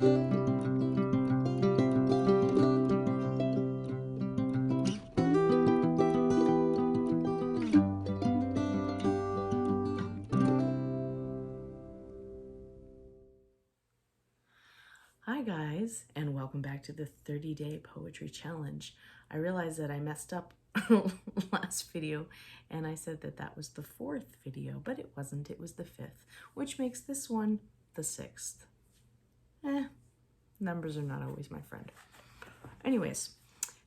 Hi guys, and welcome back to the 30-day poetry challenge. I realized that I messed up last video and I said that that was the 4th video, but it wasn't. It was the 5th, which makes this one the 6th. Numbers are not always my friend. Anyways,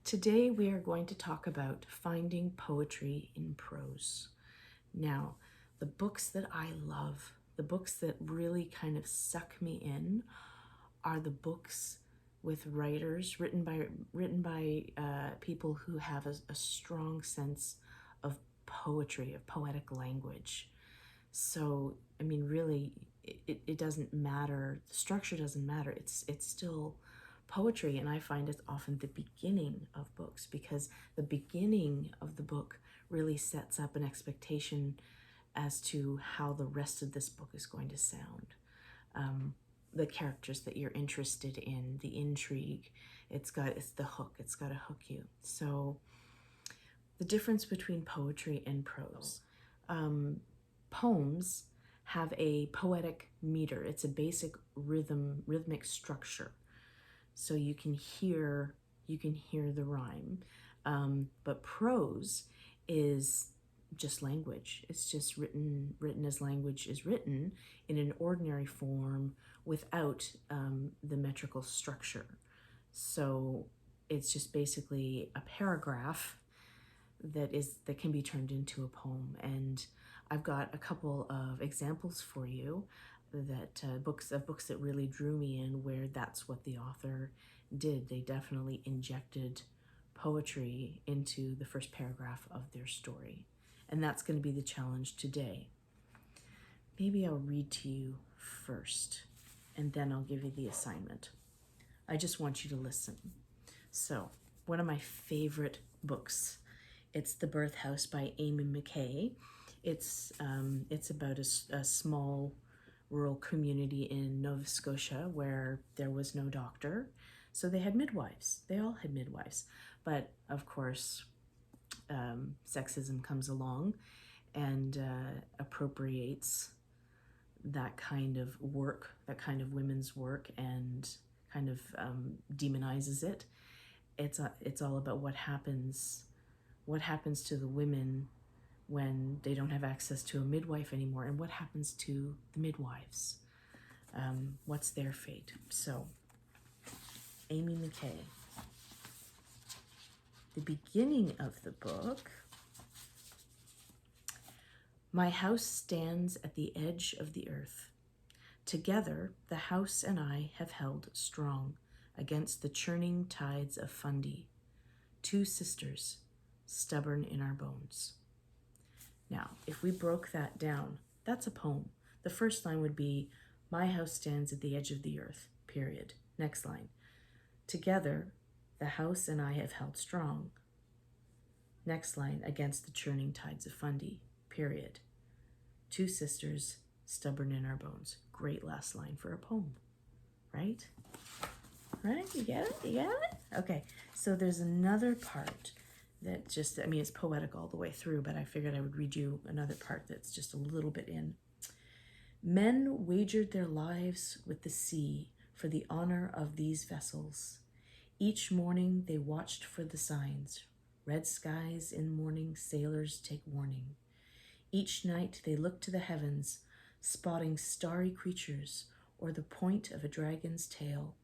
today we are going to talk about finding poetry in prose. Now, the books that I love, the books that really kind of suck me in, are the books with writers written by people who have a strong sense of poetry, of poetic language. So, I mean, really, it doesn't matter. The structure doesn't matter. It's still poetry, and I find it's often the beginning of books, because the beginning of the book really sets up an expectation as to how the rest of this book is going to sound. The characters that you're interested in, the intrigue, it's the hook, it's got to hook you. So the difference between poetry and prose. Poems have a poetic meter. It's a basic rhythmic structure. So you can hear the rhyme. But prose is just language. It's just written as language is written, in an ordinary form, without the metrical structure. So it's just basically a paragraph that can be turned into a poem. And I've got a couple of examples for you that books that really drew me in, where that's what the author did. They definitely injected poetry into the first paragraph of their story. And that's going to be the challenge today. Maybe I'll read to you first, and then I'll give you the assignment. I just want you to listen. So, one of my favorite books, it's The Birth House by Amy McKay. It's about a small rural community in Nova Scotia where there was no doctor, so they had midwives. They all had midwives, but of course, sexism comes along and appropriates that kind of work, that kind of women's work, and kind of demonizes it. It's all about what happens to the women when they don't have access to a midwife anymore, and what happens to the midwives. What's their fate? So, Amy McKay. The beginning of the book. My house stands at the edge of the earth. Together, the house and I have held strong against the churning tides of Fundy. Two sisters, stubborn in our bones. Now, if we broke that down, that's a poem. The first line would be, my house stands at the edge of the earth, period. Next line. Together, the house and I have held strong. Next line, against the churning tides of Fundy, period. Two sisters, stubborn in our bones. Great last line for a poem, right? Right? You get it? You get it? Okay, so there's another part that just, I mean, it's poetic all the way through, but I figured I would read you another part that's just a little bit in. Men wagered their lives with the sea for the honor of these vessels. Each morning they watched for the signs. Red skies in morning, sailors take warning. Each night they looked to the heavens, spotting starry creatures or the point of a dragon's tail.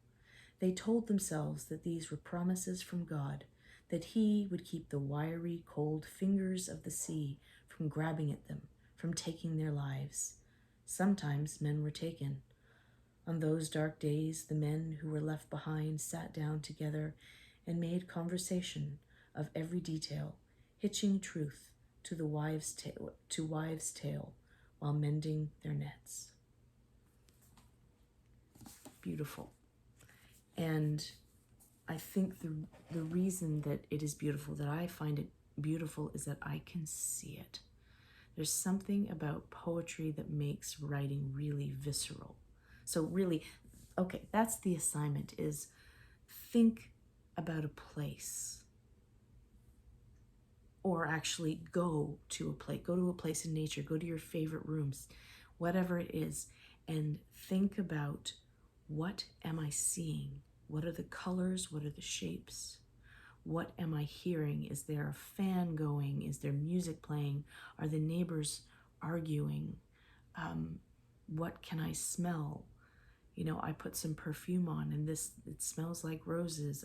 They told themselves that these were promises from God, that he would keep the wiry, cold fingers of the sea from grabbing at them, from taking their lives. Sometimes men were taken. On those dark days, the men who were left behind sat down together and made conversation of every detail, hitching truth to the wives' tale while mending their nets. Beautiful. And I think the reason that it is beautiful, that I find it beautiful, is that I can see it. There's something about poetry that makes writing really visceral. So really, Okay, that's the assignment, is think about a place, or actually go to a place in nature, go to your favorite rooms, whatever it is, and think about, what am I seeing? What are the colors? What are the shapes? What am I hearing? Is there a fan going? Is there music playing? Are the neighbors arguing? What can I smell? You know, I put some perfume on and it smells like roses.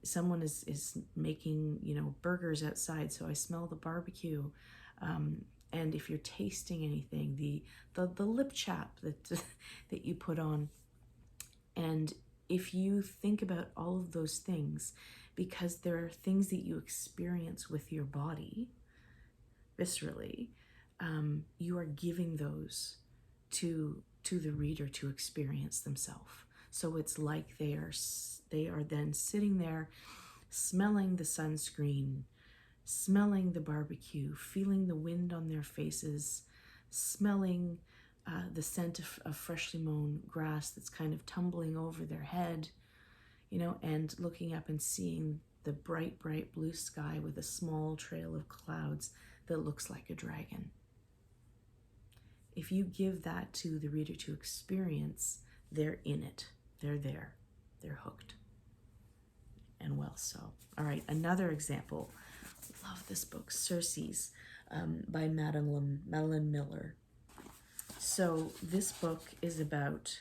Someone is making, you know, burgers outside, so I smell the barbecue. And if you're tasting anything, the lip chap that that you put on. And if you think about all of those things, because there are things that you experience with your body viscerally, you are giving those to the reader to experience themselves. So it's like they are then sitting there smelling the sunscreen, smelling the barbecue, feeling the wind on their faces, smelling the scent of freshly mown grass that's kind of tumbling over their head, you know, and looking up and seeing the bright, bright blue sky with a small trail of clouds that looks like a dragon. If you give that to the reader to experience, they're in it. They're there. They're hooked. And well so. All right, another example. Love this book, Circes, by Madeline Miller. So this book is about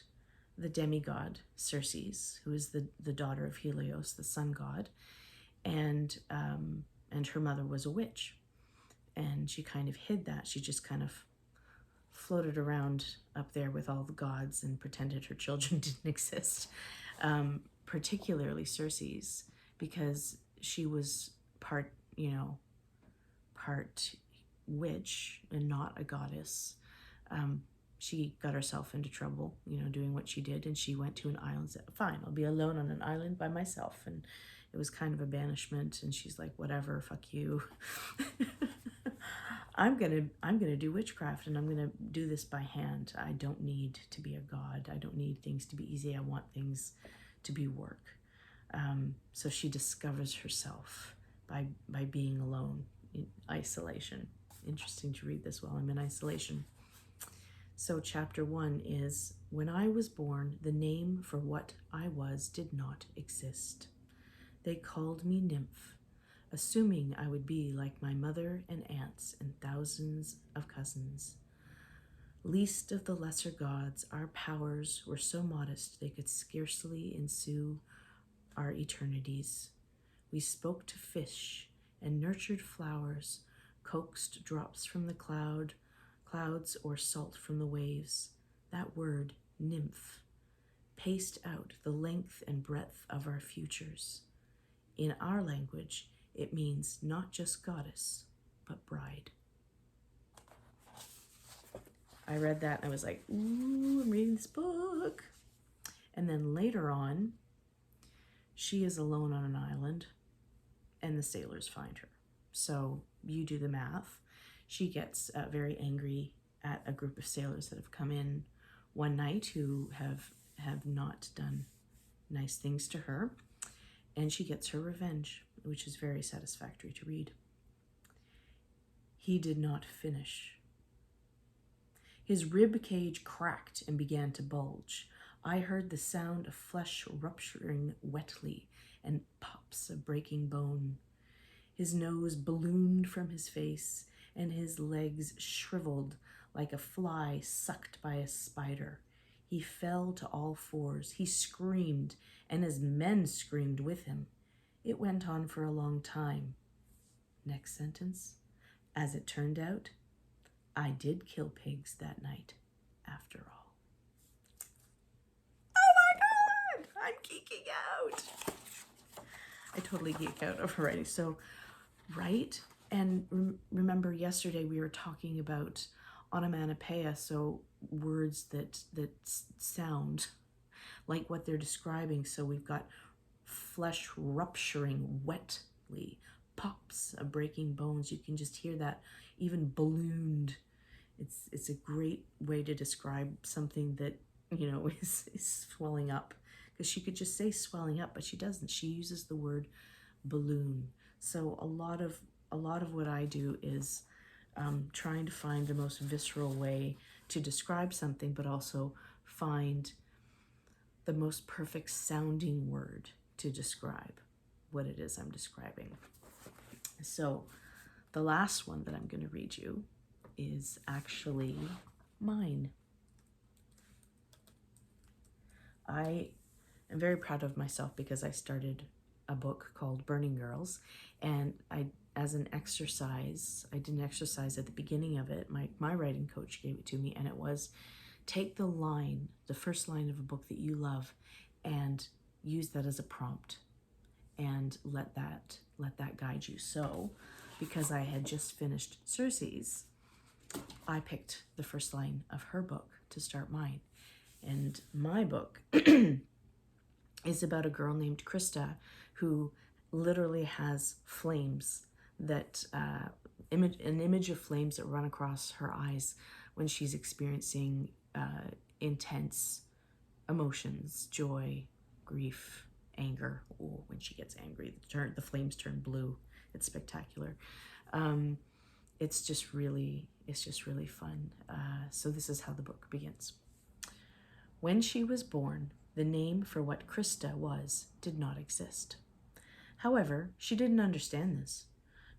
the demigod Circes, who is the daughter of Helios, the sun god, and her mother was a witch, and she kind of hid that. She just kind of floated around up there with all the gods and pretended her children didn't exist. Particularly Circes, because she was part witch and not a goddess. She got herself into trouble, you know, doing what she did, and she went to an island and said, fine, I'll be alone on an island by myself. And it was kind of a banishment, and she's like, whatever, fuck you. I'm gonna do witchcraft, and I'm gonna do this by hand. I don't need to be a god. I don't need things to be easy. I want things to be work. So she discovers herself by being alone in isolation. Interesting to read this while I'm in isolation. So chapter 1 is, when I was born, the name for what I was did not exist. They called me nymph, assuming I would be like my mother and aunts and thousands of cousins. Least of the lesser gods, our powers were so modest they could scarcely ensue our eternities. We spoke to fish and nurtured flowers, coaxed drops from the clouds or salt from the waves. That word, nymph, paced out the length and breadth of our futures. In our language, it means not just goddess, but bride. I read that and I was like, ooh, I'm reading this book. And then later on, she is alone on an island and the sailors find her. So you do the math. She gets very angry at a group of sailors that have come in one night who have not done nice things to her. And she gets her revenge, which is very satisfactory to read. He did not finish. His rib cage cracked and began to bulge. I heard the sound of flesh rupturing wetly and pops of breaking bone. His nose ballooned from his face, and his legs shriveled like a fly sucked by a spider. He fell to all fours. He screamed, and his men screamed with him. It went on for a long time. Next sentence. As it turned out, I did kill pigs that night, after all. Oh my God! I'm geeking out! I totally geek out over writing. So, right? And remember yesterday we were talking about onomatopoeia, so words that sound like what they're describing. So we've got flesh rupturing wetly, pops of breaking bones. You can just hear that, even ballooned. It's a great way to describe something that is swelling up, because she could just say swelling up, but she doesn't. She uses the word balloon. So a lot of what I do is trying to find the most visceral way to describe something, but also find the most perfect sounding word to describe what it is I'm describing. So the last one that I'm going to read you is actually mine. I am very proud of myself because I started a book called Burning Girls, and as an exercise, I did an exercise at the beginning of it. My writing coach gave it to me, and it was, take the first line of a book that you love, and use that as a prompt, and let that guide you. So, because I had just finished Circe's, I picked the first line of her book to start mine. And my book is about a girl named Krista who literally has flames that an image of flames that run across her eyes when she's experiencing intense emotions, joy, grief, anger. Oh, when she gets angry, the flames turn blue. It's spectacular. It's just really fun. So this is how the book begins. When she was born, the name for what Krista was did not exist. However, she didn't understand this.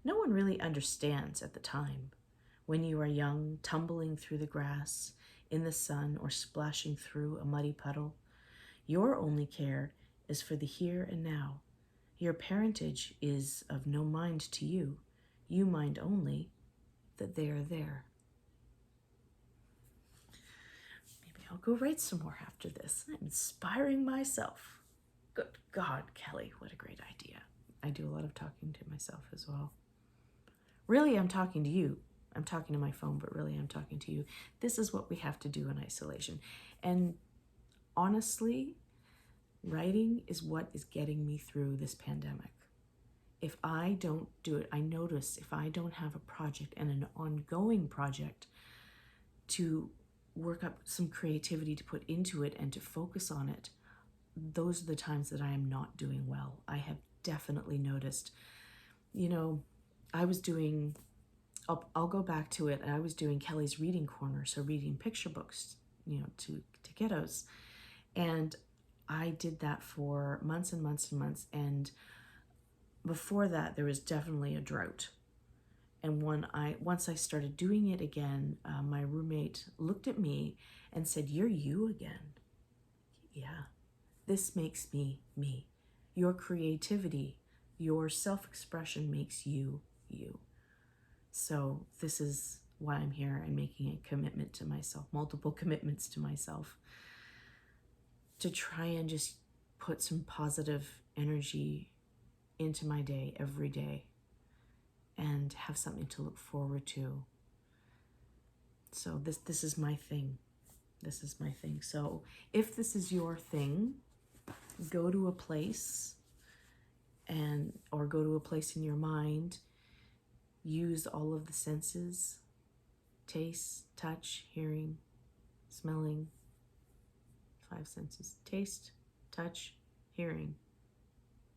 No one really understands at the time. When you are young, tumbling through the grass, in the sun, or splashing through a muddy puddle, your only care is for the here and now. Your parentage is of no mind to you. You mind only that they are there. I'll go write some more after this. I'm inspiring myself. Good God, Kelly, what a great idea. I do a lot of talking to myself as well. Really, I'm talking to you. I'm talking to my phone, but really I'm talking to you. This is what we have to do in isolation. And honestly, writing is what is getting me through this pandemic. If I don't do it, I notice if I don't have a project and an ongoing project to work up some creativity to put into it and to focus on it, those are the times that I am not doing well. I have definitely noticed. I was doing, I'll go back to it, I was doing Kelly's reading corner, so reading picture books, to kiddos. And I did that for months and months and months. And before that, there was definitely a drought. And once I started doing it again, my roommate looked at me and said, "You're you again." Yeah, this makes me me. Your creativity, your self-expression makes you you. So this is why I'm here and making a commitment to myself, multiple commitments to myself, to try and just put some positive energy into my day every day and have something to look forward to. So this is my thing. This is my thing. So if this is your thing, go to a place or go to a place in your mind. Use all of the senses: taste, touch, hearing, smelling. 5 senses: taste, touch, hearing,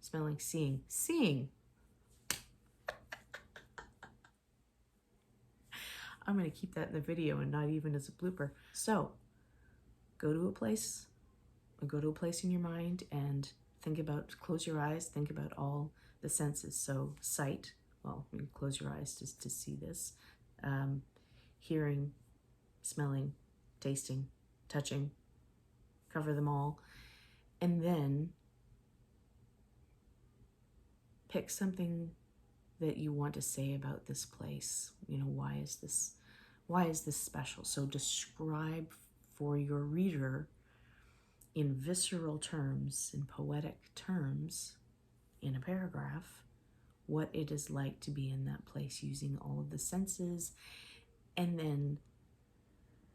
smelling, seeing. Seeing. I'm going to keep that in the video and not even as a blooper. So go to a place in your mind and close your eyes, think about all the senses. So sight, well, you can close your eyes just to see this. Hearing, smelling, tasting, touching, cover them all. And then pick something that you want to say about this place. Why is this special? So describe for your reader in visceral terms, in poetic terms, in a paragraph, what it is like to be in that place, using all of the senses, and then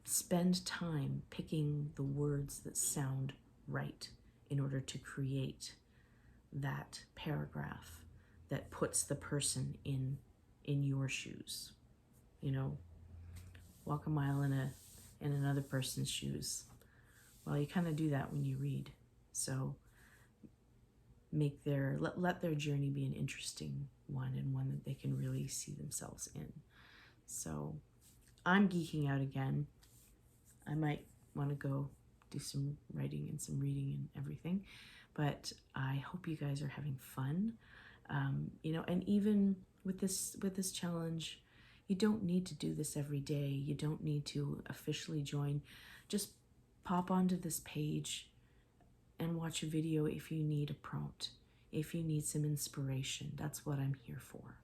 spend time picking the words that sound right in order to create that paragraph that puts the person in your shoes. Walk a mile in another person's shoes. well, you kind of do that when you read. So let their journey be an interesting one, and one that they can really see themselves in. So I'm geeking out again. I might want to go do some writing and some reading and everything, but I hope you guys are having fun. And even with this challenge, you don't need to do this every day. You don't need to officially join. Just pop onto this page and watch a video if you need a prompt, if you need some inspiration. That's what I'm here for.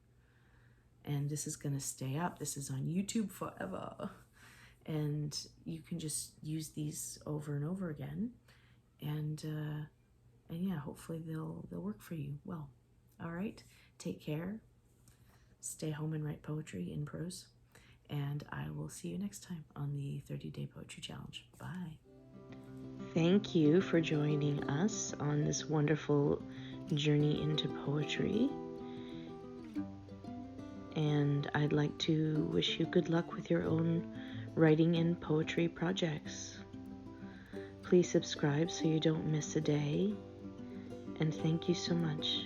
And this is going to stay up. This is on YouTube forever. And you can just use these over and over again. And yeah, hopefully they'll work for you well. All right, take care. Stay home and write poetry in prose. And I will see you next time on the 30-Day Poetry Challenge. Bye. Thank you for joining us on this wonderful journey into poetry. And I'd like to wish you good luck with your own writing and poetry projects. Please subscribe so you don't miss a day. And thank you so much.